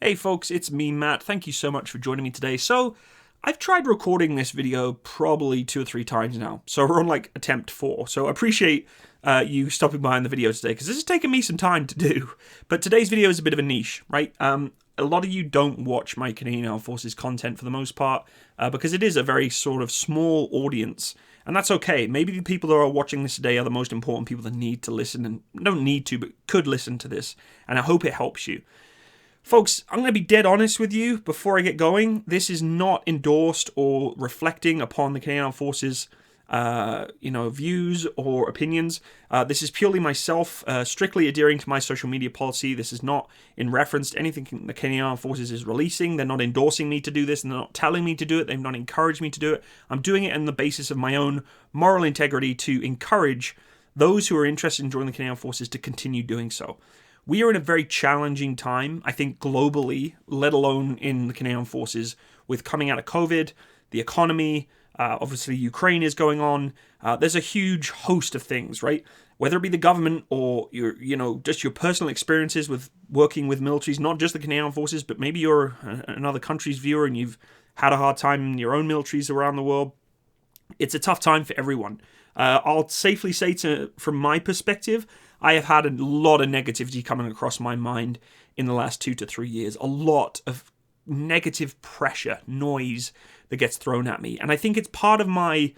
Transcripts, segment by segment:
Hey folks, it's me, Matt. Thank you so much for joining me today. So, I've tried recording this video probably 2 or 3 times now. So we're on like attempt 4. So I appreciate you stopping by in the video today because this has taken me some time to do. But today's video is a bit of a niche, right? A lot of you don't watch my Canadian Armed Forces content for the most part because it is a very sort of small audience. And that's okay. Maybe the people that are watching this today are the most important people that need to listen and don't need to, but could listen to this. And I hope it helps you. Folks, I'm going to be dead honest with you before I get going. This is not endorsed or reflecting upon the Canadian Armed Forces, views or opinions. This is purely myself, strictly adhering to my social media policy. This is not in reference to anything the Canadian Armed Forces is releasing. They're not endorsing me to do this, and they're not telling me to do it. They've not encouraged me to do it. I'm doing it on the basis of my own moral integrity to encourage those who are interested in joining the Canadian Armed Forces to continue doing so. We are in a very challenging time, I think globally, let alone in the Canadian Forces, with coming out of COVID, the economy, obviously Ukraine is going on. There's a huge host of things, right? Whether it be the government or just your personal experiences with working with militaries, not just the Canadian Forces, but maybe you're another country's viewer and you've had a hard time in your own militaries around the world. It's a tough time for everyone. I'll safely say, from my perspective, I have had a lot of negativity coming across my mind in the last 2 to 3 years. A lot of negative pressure, noise that gets thrown at me. And I think it's part of my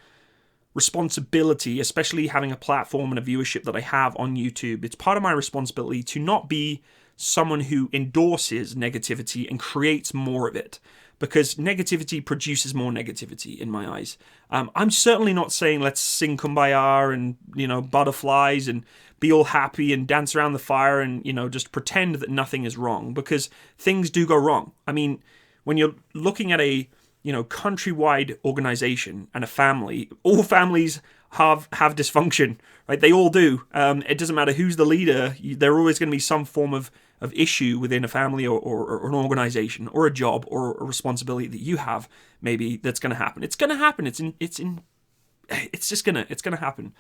responsibility, especially having a platform and a viewership that I have on YouTube. It's part of my responsibility to not be someone who endorses negativity and creates more of it. Because negativity produces more negativity in my eyes. I'm certainly not saying let's sing Kumbaya and, butterflies and be all happy and dance around the fire and, just pretend that nothing is wrong. Because things do go wrong. I mean, when you're looking at a, countrywide organization and a family, all families have dysfunction, right? They all do. It doesn't matter who's the leader. There always going to be some form of issue within a family or an organization or a job or a responsibility that you have, maybe, that's going to happen. It's going to happen. It's going to happen.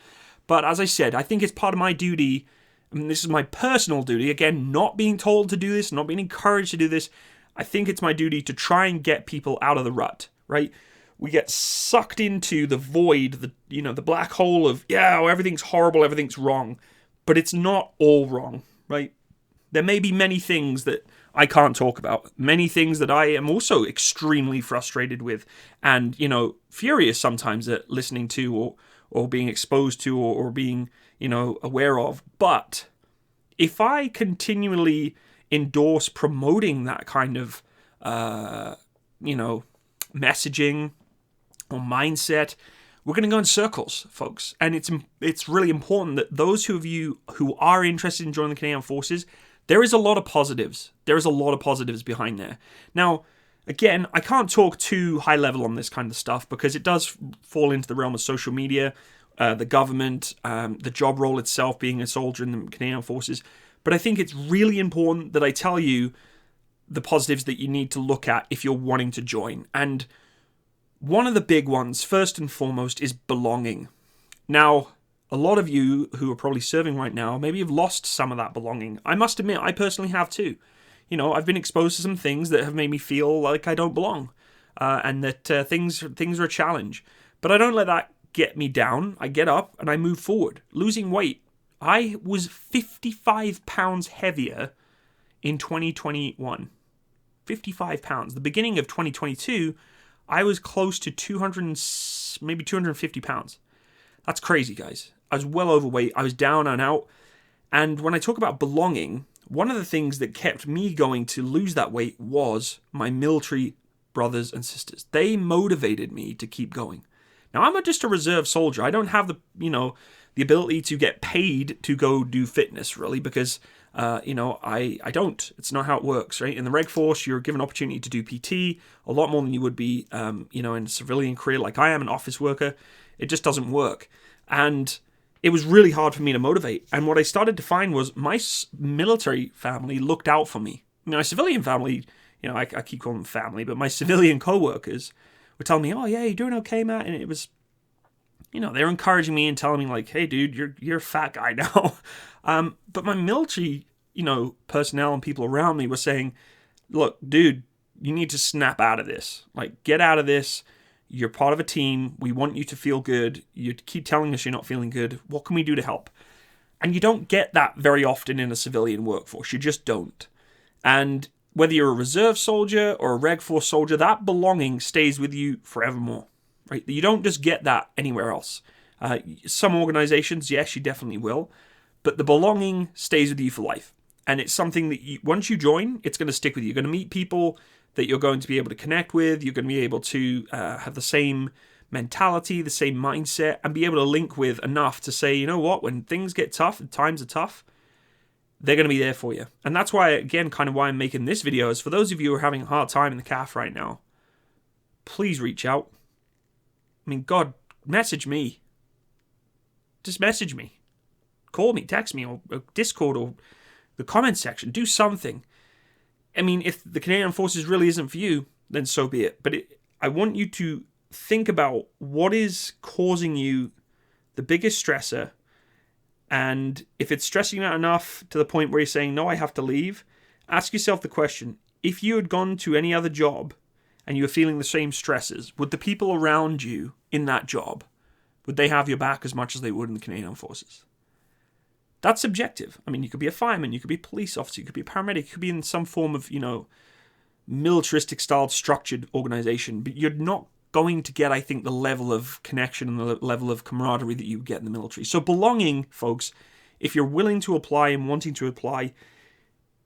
But as I said, I think it's part of my duty. I mean, this is my personal duty. Again, not being told to do this, not being encouraged to do this. I think it's my duty to try and get people out of the rut, right? We get sucked into the void, the black hole of, everything's horrible, everything's wrong. But it's not all wrong, right? There may be many things that I can't talk about, many things that I am also extremely frustrated with and, furious sometimes at listening to or being exposed to or being, aware of. But if I continually endorse promoting that kind of, messaging or mindset, we're going to go in circles, folks. And it's really important that those of you who are interested in joining the Canadian Forces, there is a lot of positives. There is a lot of positives behind there. Now, again, I can't talk too high level on this kind of stuff because it does fall into the realm of social media, the government, the job role itself, being a soldier in the Canadian Forces. But I think it's really important that I tell you the positives that you need to look at if you're wanting to join. And one of the big ones, first and foremost, is belonging. Now, a lot of you who are probably serving right now maybe have lost some of that belonging. I must admit, I personally have too. I've been exposed to some things that have made me feel like I don't belong, and that things are a challenge. But I don't let that get me down. I get up and I move forward. Losing weight. I was 55 pounds heavier in 2021. 55 pounds. The beginning of 2022, I was close to 200, maybe 250 pounds. That's crazy, guys. I was well overweight. I was down and out. And when I talk about belonging, one of the things that kept me going to lose that weight was my military brothers and sisters. They motivated me to keep going. Now, I'm just a reserve soldier. I don't have the ability to get paid to go do fitness, really, because, I don't. It's not how it works, right? In the Reg Force, you're given opportunity to do PT a lot more than you would be, in a civilian career like I am, an office worker. It just doesn't work. And it was really hard for me to motivate. And what I started to find was my military family looked out for me. My civilian family, I keep calling them family, but my civilian co-workers were telling me, oh, yeah, you're doing okay, Matt. And it was, they're encouraging me and telling me, like, hey, dude, you're a fat guy now. But my military, personnel and people around me were saying, look, dude, you need to snap out of this. Like, get out of this. You're part of a team. We want you to feel good. You keep telling us you're not feeling good. What can we do to help? And you don't get that very often in a civilian workforce. You just don't. And whether you're a reserve soldier or a Reg Force soldier, that belonging stays with you forevermore. Right? You don't just get that anywhere else. Some organizations, yes, you definitely will. But the belonging stays with you for life. And it's something that once you join, it's going to stick with you. You're going to meet people that you're going to be able to connect with. You're going to be able to have the same mentality, the same mindset, and be able to link with enough to say, you know what, when things get tough and times are tough, they're going to be there for you. And that's why, again, kind of why I'm making this video is for those of you who are having a hard time in the CAF right now, please reach out. I mean, God, message me. Just message me. Call me, text me, or Discord, or the comment section. Do something. I mean, if the Canadian Forces really isn't for you, then so be it. But I want you to think about what is causing you the biggest stressor. And if it's stressing you out enough to the point where you're saying, no, I have to leave, ask yourself the question, if you had gone to any other job and you were feeling the same stresses, would the people around you in that job, would they have your back as much as they would in the Canadian Forces? That's subjective. I mean, you could be a fireman, you could be a police officer, you could be a paramedic, you could be in some form of, militaristic styled structured organization, but you're not going to get, I think, the level of connection and the level of camaraderie that you get in the military. So belonging, folks, if you're willing to apply and wanting to apply,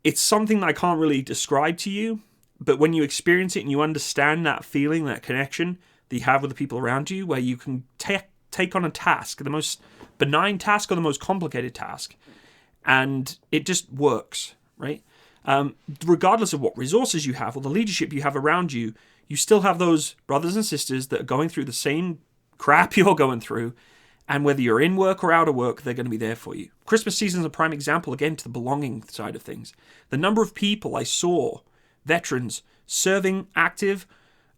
it's something that I can't really describe to you, but when you experience it and you understand that feeling, that connection that you have with the people around you, where you can take on a task, the most benign task or the most complicated task, and it just works, right? Regardless of what resources you have or the leadership you have around you, you still have those brothers and sisters that are going through the same crap you're going through, and whether you're in work or out of work, they're going to be there for you. Christmas season is a prime example, again, to the belonging side of things. The number of people I saw, veterans, serving, active,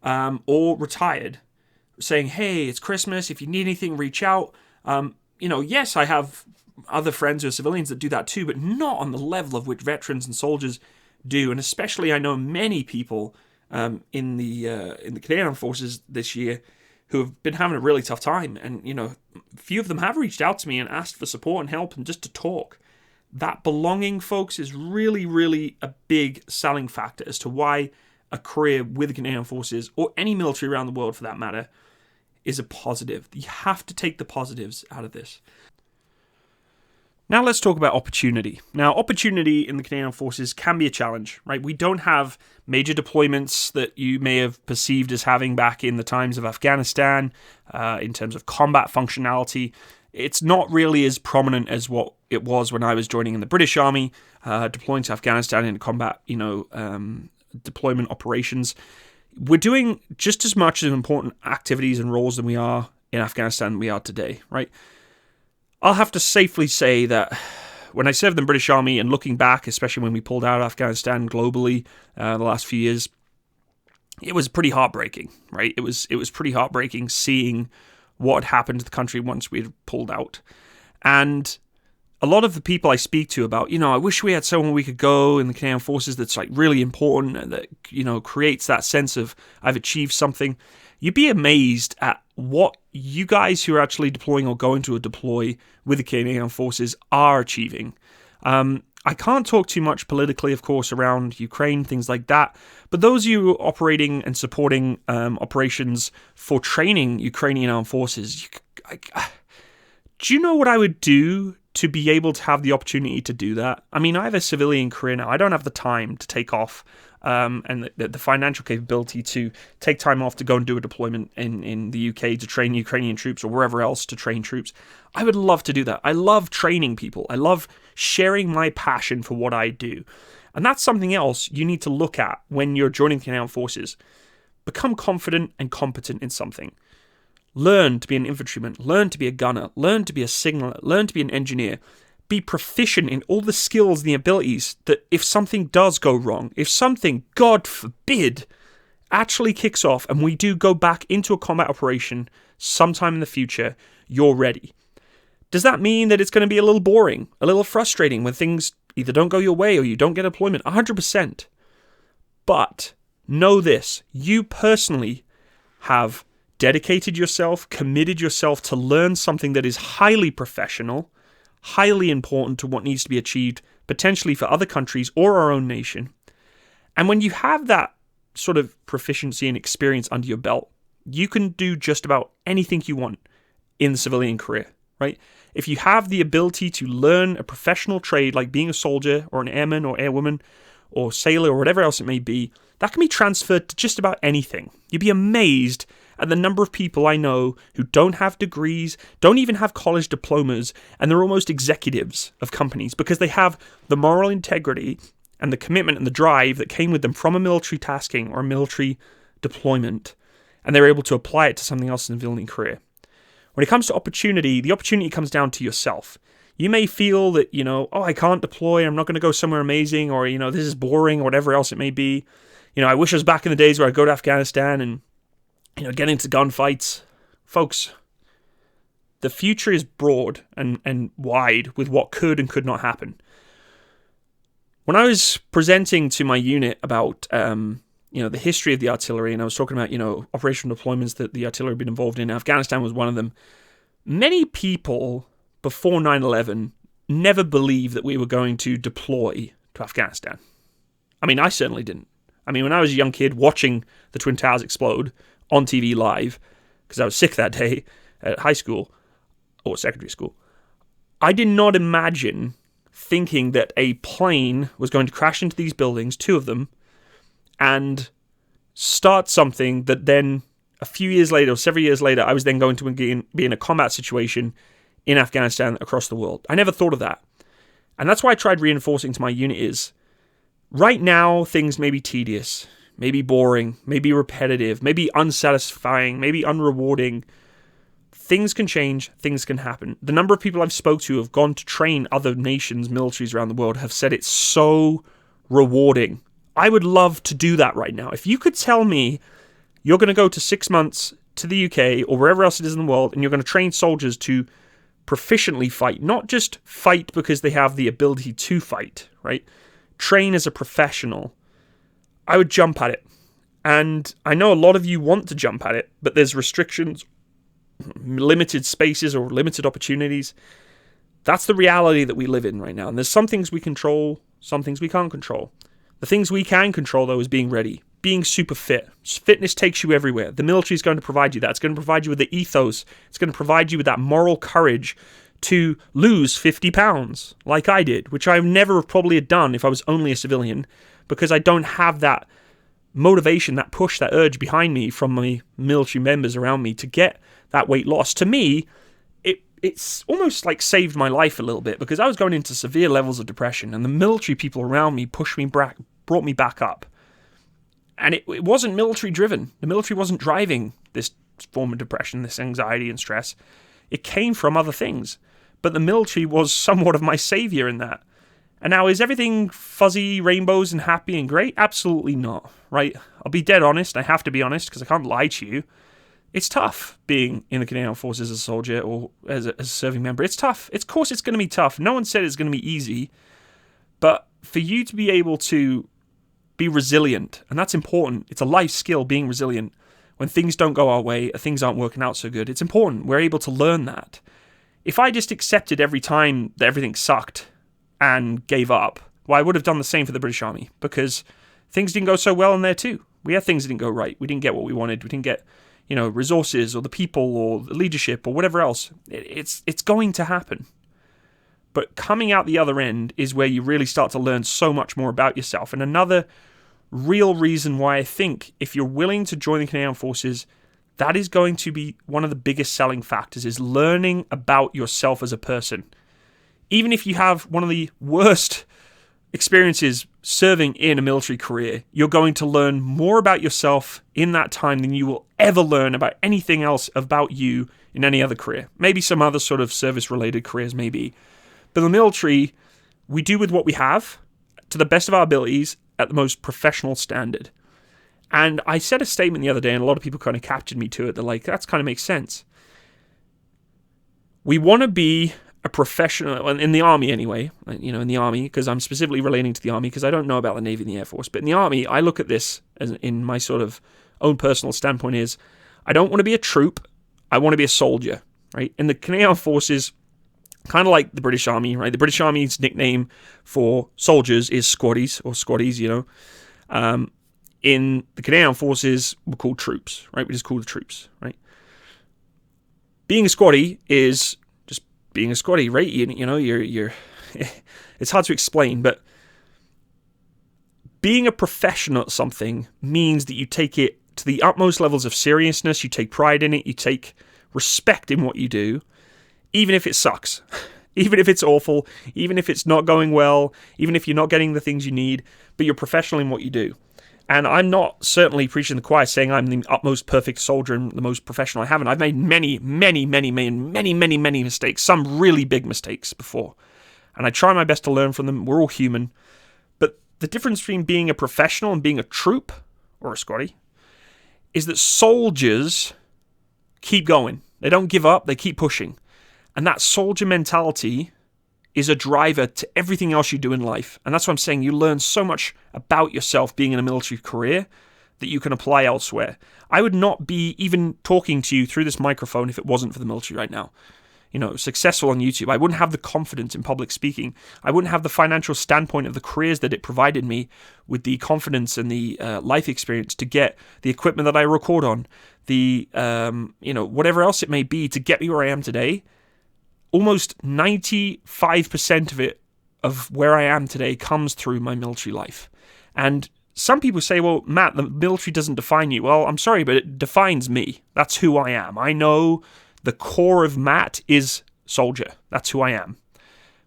or retired, saying, hey, it's Christmas, if you need anything, reach out. Yes, I have other friends who are civilians that do that too, but not on the level of which veterans and soldiers do. And especially, I know many people in the Canadian Forces this year who have been having a really tough time. And, a few of them have reached out to me and asked for support and help and just to talk. That belonging, folks, is really, really a big selling factor as to why a career with the Canadian Forces, or any military around the world for that matter, is a positive. You have to take the positives out of this. Now let's talk about opportunity. Now, opportunity in the Canadian Forces can be a challenge, right? We don't have major deployments that you may have perceived as having back in the times of Afghanistan in terms of combat functionality. It's not really as prominent as what it was when I was joining in the British Army, deploying to Afghanistan in combat, deployment operations. We're doing just as much as important activities and roles than we are in Afghanistan than we are today, right? I'll have to safely say that when I served in the British Army, and looking back, especially when we pulled out of Afghanistan globally the last few years, it was pretty heartbreaking, right? It was pretty heartbreaking seeing what had happened to the country once we had pulled out. And a lot of the people I speak to about, I wish we had someone we could go in the Canadian Forces that's like really important and that, creates that sense of I've achieved something. You'd be amazed at what you guys who are actually deploying or going to deploy with the Canadian Forces are achieving. I can't talk too much politically, of course, around Ukraine, things like that. But those of you operating and supporting operations for training Ukrainian armed forces, do you know what I would do to be able to have the opportunity to do that? I mean, I have a civilian career now. I don't have the time to take off and the financial capability to take time off to go and do a deployment in the UK to train Ukrainian troops or wherever else to train troops. I would love to do that. I love training people. I love sharing my passion for what I do. And that's something else you need to look at when you're joining the Canadian Forces. Become confident and competent in something. Learn to be an infantryman, learn to be a gunner, learn to be a signaller, learn to be an engineer. Be proficient in all the skills and the abilities that if something does go wrong, if something, God forbid, actually kicks off and we do go back into a combat operation sometime in the future, you're ready. Does that mean that it's going to be a little boring, a little frustrating when things either don't go your way or you don't get deployment? 100%. But know this, you personally have dedicated yourself, committed yourself to learn something that is highly professional, highly important to what needs to be achieved, potentially for other countries or our own nation. And when you have that sort of proficiency and experience under your belt, you can do just about anything you want in the civilian career, right? If you have the ability to learn a professional trade like being a soldier or an airman or airwoman or sailor or whatever else it may be, that can be transferred to just about anything. You'd be amazed at the number of people I know who don't have degrees, don't even have college diplomas, and they're almost executives of companies because they have the moral integrity and the commitment and the drive that came with them from a military tasking or a military deployment, and they're able to apply it to something else in the civilian career. When it comes to opportunity, the opportunity comes down to yourself. You may feel that, I can't deploy, I'm not going to go somewhere amazing, or, this is boring, or whatever else it may be. I wish I was back in the days where I'd go to Afghanistan and, get into gunfights. Folks, the future is broad and wide with what could and could not happen. When I was presenting to my unit about, the history of the artillery, and I was talking about, operational deployments that the artillery had been involved in, Afghanistan was one of them. Many people before 9/11 never believed that we were going to deploy to Afghanistan. I mean, I certainly didn't. When I was a young kid watching the Twin Towers explode on TV live, because I was sick that day at high school or secondary school, I did not imagine thinking that a plane was going to crash into these buildings, 2 of them, and start something that then a few years later, or several years later, I was then going to be in a combat situation in Afghanistan across the world. I never thought of that. And that's why I tried reinforcing to my unit is, right now, things may be tedious, maybe boring, maybe repetitive, maybe unsatisfying, maybe unrewarding. Things can change, things can happen. The number of people I've spoke to who have gone to train other nations' militaries around the world have said it's so rewarding. I would love to do that right now. If you could tell me you're going to go to 6 months to the UK or wherever else it is in the world, and you're going to train soldiers to proficiently fight, not just fight because they have the ability to fight, right? Train as a professional, I would jump at it. And I know a lot of you want to jump at it, but there's restrictions, limited spaces or limited opportunities. That's the reality that we live in right now. And there's some things we control, some things we can't control. The things we can control, though, is being ready, being super fit. Fitness takes you everywhere. The military is going to provide you that. It's going to provide you with the ethos. It's going to provide you with that moral courage to lose 50 pounds like I did, which I never probably had done if I was only a civilian, because I don't have that motivation, that push, that urge behind me from my military members around me to get that weight loss. To me, it's almost like saved my life a little bit, because I was going into severe levels of depression, and the military people around me pushed me back, brought me back up. And it wasn't military driven. The military wasn't driving this form of depression, this anxiety and stress. It came from other things. But the military was somewhat of my savior in that. And now, is everything fuzzy, rainbows, and happy and great? Absolutely not, right? I'll be dead honest. I have to be honest, because I can't lie to you. It's tough being in the Canadian Armed Forces as a soldier or as a serving member. It's tough. Of course it's going to be tough. No one said it's going to be easy. But for you to be able to be resilient, and that's important. It's a life skill, being resilient. When things don't go our way, things aren't working out so good, it's important. We're able to learn that. If I just accepted every time that everything sucked and gave up, well, I would have done the same for the British Army, because things didn't go so well in there too. We had things that didn't go right. We didn't get what we wanted. We didn't get, resources or the people or the leadership or whatever else. It's going to happen. But coming out the other end is where you really start to learn so much more about yourself. And another real reason why I think if you're willing to join the Canadian Armed Forces, that is going to be one of the biggest selling factors, is learning about yourself as a person. Even if you have one of the worst experiences serving in a military career, you're going to learn more about yourself in that time than you will ever learn about anything else about you in any other career. Maybe some other sort of service-related careers, maybe. But in the military, we do with what we have, to the best of our abilities, at the most professional standard. And I said a statement the other day, and a lot of people kind of captured me to it. They're like, that kind of makes sense. We want to be a professional, in the Army anyway, in the Army, because I'm specifically relating to the Army, because I don't know about the Navy and the Air Force, but in the Army, I look at this as in my sort of own personal standpoint is, I don't want to be a troop, I want to be a soldier, right? In the Canadian Forces, kind of like the British Army, right? The British Army's nickname for soldiers is squaddies, or squaddies, in the Canadian Forces, we're called troops, right? We just call the troops, right? Being a squaddie is just being a squaddie, right? You're it's hard to explain, but being a professional at something means that you take it to the utmost levels of seriousness, you take pride in it, you take respect in what you do, even if it sucks, even if it's awful, even if it's not going well, even if you're not getting the things you need, but you're professional in what you do. And I'm not certainly preaching the choir saying I'm the utmost perfect soldier and the most professional I haven't. I've made many mistakes, some really big mistakes before. And I try my best to learn from them. We're all human. But the difference between being a professional and being a troop, or a squaddie, is that soldiers keep going. They don't give up, they keep pushing. And that soldier mentality is a driver to everything else you do in life. And that's what I'm saying. You learn so much about yourself being in a military career that you can apply elsewhere. I would not be even talking to you through this microphone if it wasn't for the military right now. Successful on YouTube. I wouldn't have the confidence in public speaking. I wouldn't have the financial standpoint of the careers that it provided me with the confidence and the life experience to get the equipment that I record on, the, whatever else it may be to get me where I am today. Almost 95% of where I am today comes through my military life. And some people say, well, Matt, the military doesn't define you. Well, I'm sorry, but it defines me. That's who I am. I know the core of Matt is soldier. That's who I am.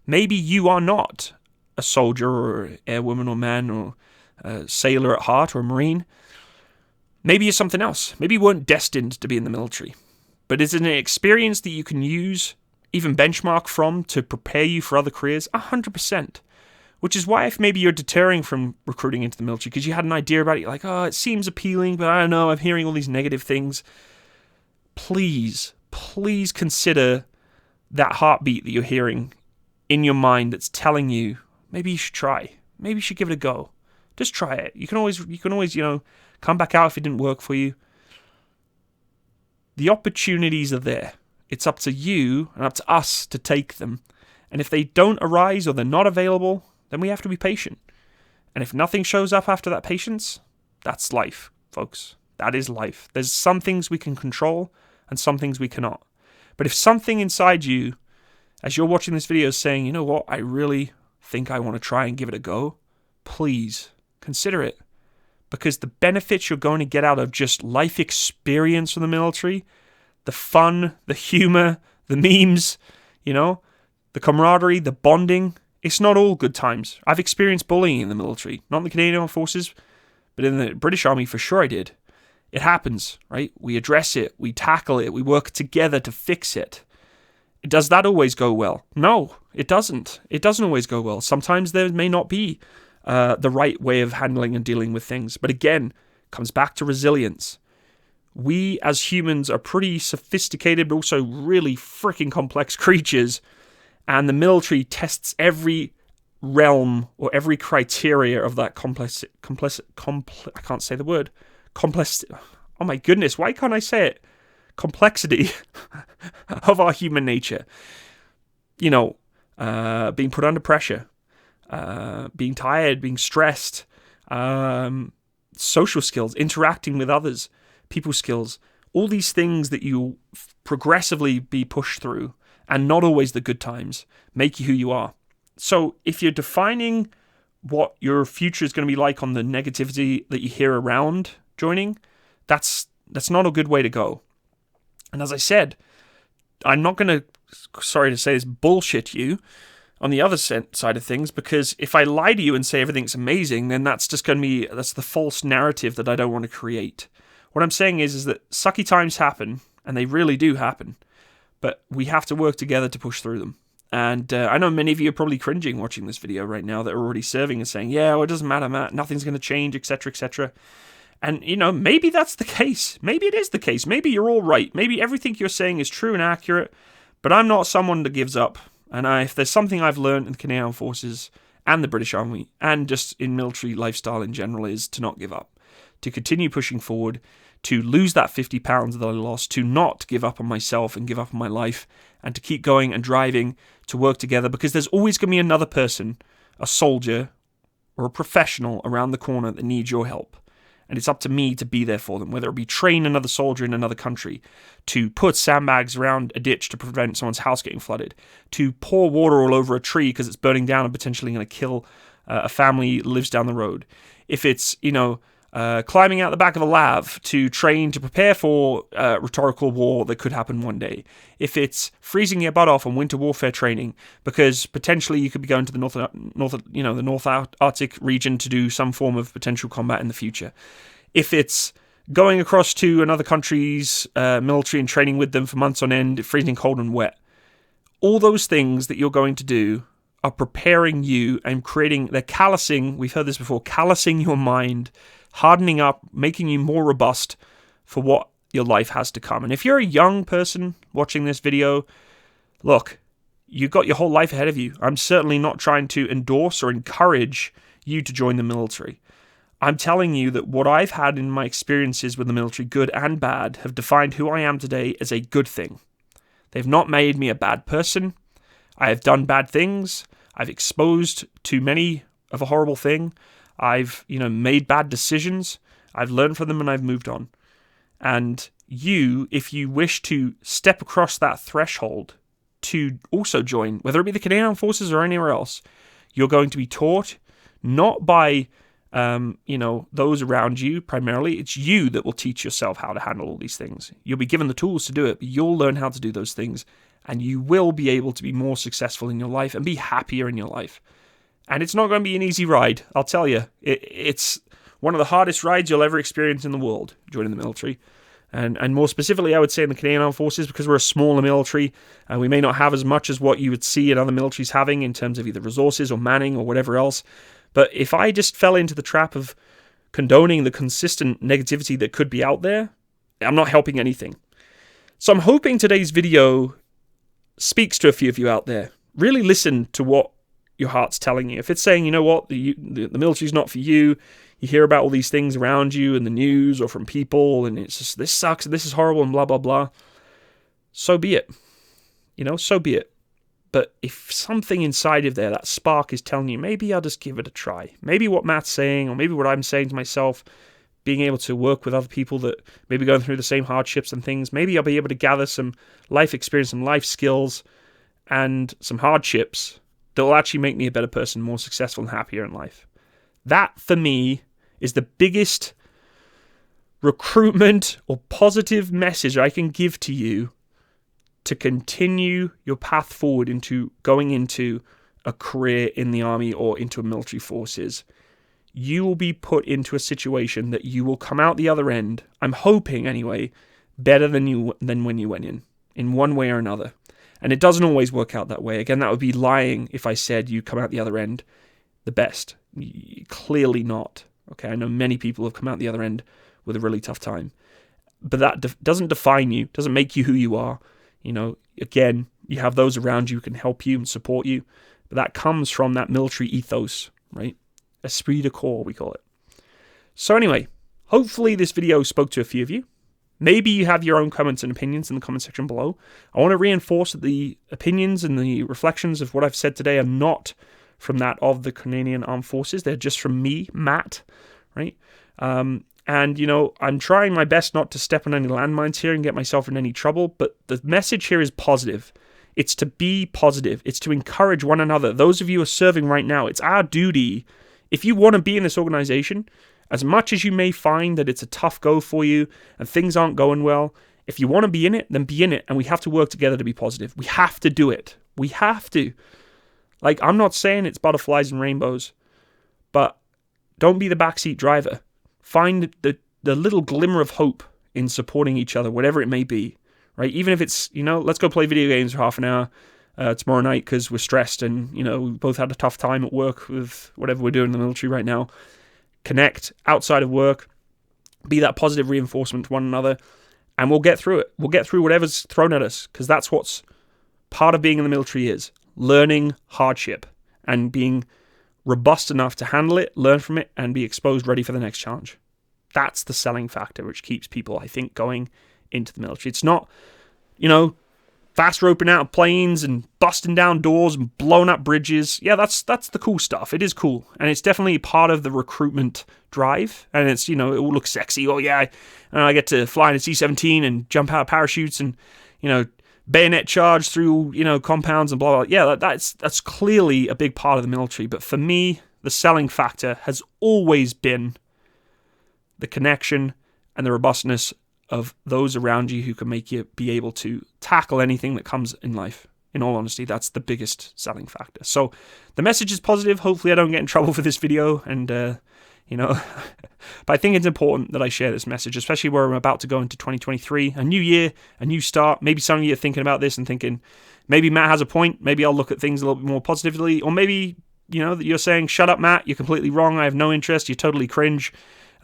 Maybe you are not a soldier or airwoman or man or a sailor at heart or a marine. Maybe you're something else. Maybe you weren't destined to be in the military. But it's an experience that you can use, even benchmark from, to prepare you for other careers. 100%. Which is why if maybe you're deterring from recruiting into the military because you had an idea about it, you're like, oh, it seems appealing, but I don't know, I'm hearing all these negative things. Please consider that heartbeat that you're hearing in your mind that's telling you, maybe you should try. Maybe you should give it a go. Just try it. You can always, come back out if it didn't work for you. The opportunities are there. It's up to you and up to us to take them. And if they don't arise or they're not available, then we have to be patient. And if nothing shows up after that patience, that's life, folks. That is life. There's some things we can control and some things we cannot. But if something inside you, as you're watching this video, is saying, you know what, I really think I want to try and give it a go, please consider it. Because the benefits you're going to get out of just life experience from the military, the fun, the humor, the memes, the camaraderie, the bonding, it's not all good times. I've experienced bullying in the military. Not in the Canadian Armed Forces, but in the British Army for sure I did. It happens, right? We address it, we tackle it, we work together to fix it. Does that always go well? No, it doesn't. It doesn't always go well. Sometimes there may not be the right way of handling and dealing with things. But again, comes back to resilience. We as humans are pretty sophisticated, but also really freaking complex creatures. And the military tests every realm or every criteria of that I can't say the word. Oh my goodness, why can't I say it? Complexity of our human nature. Being put under pressure, being tired, being stressed, social skills, interacting with others, people skills, all these things that you progressively be pushed through, and not always the good times, make you who you are. So if you're defining what your future is going to be like on the negativity that you hear around joining, that's not a good way to go. And as I said, I'm not going to, sorry to say this, bullshit you on the other side of things, because if I lie to you and say everything's amazing, then that's just going to be, that's the false narrative that I don't want to create. What I'm saying is that sucky times happen, and they really do happen, but we have to work together to push through them. And I know many of you are probably cringing watching this video right now that are already serving and saying, yeah, well, it doesn't matter, Matt, nothing's going to change, etc., etc. And, maybe that's the case. Maybe it is the case. Maybe you're all right. Maybe everything you're saying is true and accurate, but I'm not someone that gives up. And if there's something I've learned in the Canadian Armed Forces and the British Army, and just in military lifestyle in general, is to not give up, to continue pushing forward, to lose that 50 pounds that I lost, to not give up on myself and give up on my life, and to keep going and driving to work together, because there's always going to be another person, a soldier or a professional around the corner that needs your help. And it's up to me to be there for them, whether it be train another soldier in another country, to put sandbags around a ditch to prevent someone's house getting flooded, to pour water all over a tree because it's burning down and potentially going to kill a family that lives down the road. If it's, climbing out the back of a lav to train to prepare for rhetorical war that could happen one day. If it's freezing your butt off on winter warfare training because potentially you could be going to the North Arctic region to do some form of potential combat in the future. If it's going across to another country's military and training with them for months on end, freezing cold and wet. All those things that you're going to do are preparing you and they're callousing, we've heard this before, callousing your mind, hardening up, making you more robust for what your life has to come. And if you're a young person watching this video, look, you've got your whole life ahead of you. I'm certainly not trying to endorse or encourage you to join the military. I'm telling you that what I've had in my experiences with the military, good and bad, have defined who I am today as a good thing. They've not made me a bad person. I have done bad things. I've exposed too many of a horrible thing. I've, made bad decisions. I've learned from them and I've moved on. And you, if you wish to step across that threshold to also join, whether it be the Canadian Armed Forces or anywhere else, you're going to be taught not by, those around you primarily. It's you that will teach yourself how to handle all these things. You'll be given the tools to do it, but you'll learn how to do those things. And you will be able to be more successful in your life and be happier in your life. And it's not going to be an easy ride, I'll tell you. It's one of the hardest rides you'll ever experience in the world, joining the military. And more specifically, I would say in the Canadian Armed Forces, because we're a smaller military, and we may not have as much as what you would see in other militaries having in terms of either resources or manning or whatever else. But if I just fell into the trap of condoning the consistent negativity that could be out there, I'm not helping anything. So I'm hoping today's video speaks to a few of you out there. Really listen to what your heart's telling you. If it's saying, you know what, the military's not for you, you hear about all these things around you in the news or from people, and it's just, this sucks, and this is horrible, and blah, blah, blah. So be it. So be it. But if something inside of there, that spark is telling you, maybe I'll just give it a try. Maybe what Matt's saying, or maybe what I'm saying to myself, being able to work with other people that may be going through the same hardships and things, maybe I'll be able to gather some life experience, some life skills, and some hardships that will actually make me a better person, more successful and happier in life. That, for me, is the biggest recruitment or positive message I can give to you to continue your path forward into going into a career in the army or into a military forces. You will be put into a situation that you will come out the other end, I'm hoping anyway, better than when you went in one way or another. And it doesn't always work out that way. Again, that would be lying if I said you come out the other end the best. Clearly not. Okay, I know many people have come out the other end with a really tough time. But that doesn't define you, doesn't make you who you are. Again, you have those around you who can help you and support you. But that comes from that military ethos, right? Esprit de corps, we call it. So anyway, hopefully this video spoke to a few of you. Maybe you have your own comments and opinions in the comment section below. I want to reinforce that the opinions and the reflections of what I've said today are not from that of the Canadian Armed Forces. They're just from me, Matt, right? And, I'm trying my best not to step on any landmines here and get myself in any trouble, but the message here is positive. It's to be positive. It's to encourage one another. Those of you who are serving right now, it's our duty. If you want to be in this organization, as much as you may find that it's a tough go for you and things aren't going well, if you want to be in it, then be in it. And we have to work together to be positive. We have to do it. We have to. I'm not saying it's butterflies and rainbows, but don't be the backseat driver. Find the little glimmer of hope in supporting each other, whatever it may be, right? Even if it's, let's go play video games for half an hour tomorrow night because we're stressed and, we both had a tough time at work with whatever we're doing in the military right now. Connect outside of work, be that positive reinforcement to one another, and we'll get through it. We'll get through whatever's thrown at us, because that's what's part of being in the military is. learning hardship and being robust enough to handle it, learn from it, and be exposed, ready for the next challenge. That's the selling factor which keeps people, I think, going into the military. It's not, fast roping out of planes and busting down doors and blowing up bridges. Yeah, that's the cool stuff. It is cool. And it's definitely part of the recruitment drive. And it's, it will look sexy. Oh, yeah, I get to fly in a C-17 and jump out of parachutes and, bayonet charge through, compounds and blah, blah, blah. Yeah, that's clearly a big part of the military. But for me, the selling factor has always been the connection and the robustness of those around you who can make you be able to tackle anything that comes in life. In all honesty, that's the biggest selling factor. So the message is positive. Hopefully I don't get in trouble for this video. And, but I think it's important that I share this message, especially where I'm about to go into 2023, a new year, a new start. Maybe some of you are thinking about this and thinking, maybe Matt has a point. Maybe I'll look at things a little bit more positively. Or maybe, that you're saying, shut up, Matt. You're completely wrong. I have no interest. You're totally cringe.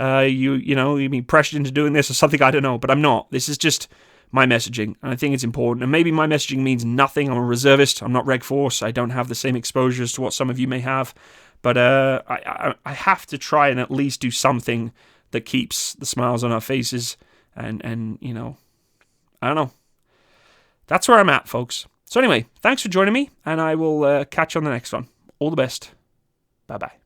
You've been pressured into doing this or something, I don't know, but I'm not. This is just my messaging, and I think it's important. And maybe my messaging means nothing. I'm a reservist. I'm not Reg Force. I don't have the same exposures to what some of you may have, but I have to try and at least do something that keeps the smiles on our faces, and I don't know. That's where I'm at, folks. So anyway, thanks for joining me, and I will catch you on the next one. All the best. Bye-bye.